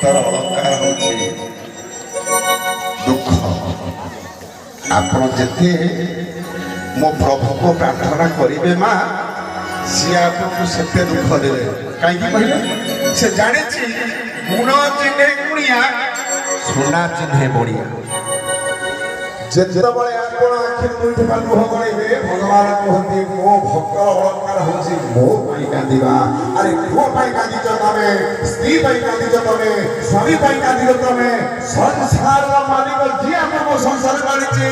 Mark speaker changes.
Speaker 1: ଭକ୍ତର ଅଳଙ୍କାର ହେଉଛି ଦୁଃଖ। ଆପଣ ଯେତେ ମୋ ପ୍ରଭୁକୁ ପ୍ରାର୍ଥନା କରିବେ ମା, ସିଏ ଆପଣଙ୍କୁ ସେତେ ଦୁଃଖ ଦେବେ। କାହିଁକି କହିଲେ? ସେ ଜାଣିଛି ଗୁଣ ଚିହ୍ନେ ଗୁଣିଆ, ସୁନା ଚିହ୍ନେ ବଣିଆ। ଯେତେବେଳେ ଆପଣ ଆଖିରୁ ଦୁଇଟୋପା ଲୁହ ଗଳେଇବେ, ଭଗବାନ କୁହନ୍ତି ମୋ ଭକ୍ତର ଅଳଙ୍କାର ହେଉଛି ମୋ ପାଇଁ କାନ୍ଦିବା। ଆରେ ପୁଅ ପାଇଁ କାନ୍ଦିଛ ତମେ, ସ୍ତ୍ରୀ ପାଇଁ କାନ୍ଦିଛ ତମେ, ସ୍ୱାମୀ ପାଇଁ କାନ୍ଦିଛ ତମେ, ସଂସାରର ମାଲିକ ଯିଏ ଆମକୁ ସଂସାର କରିଛି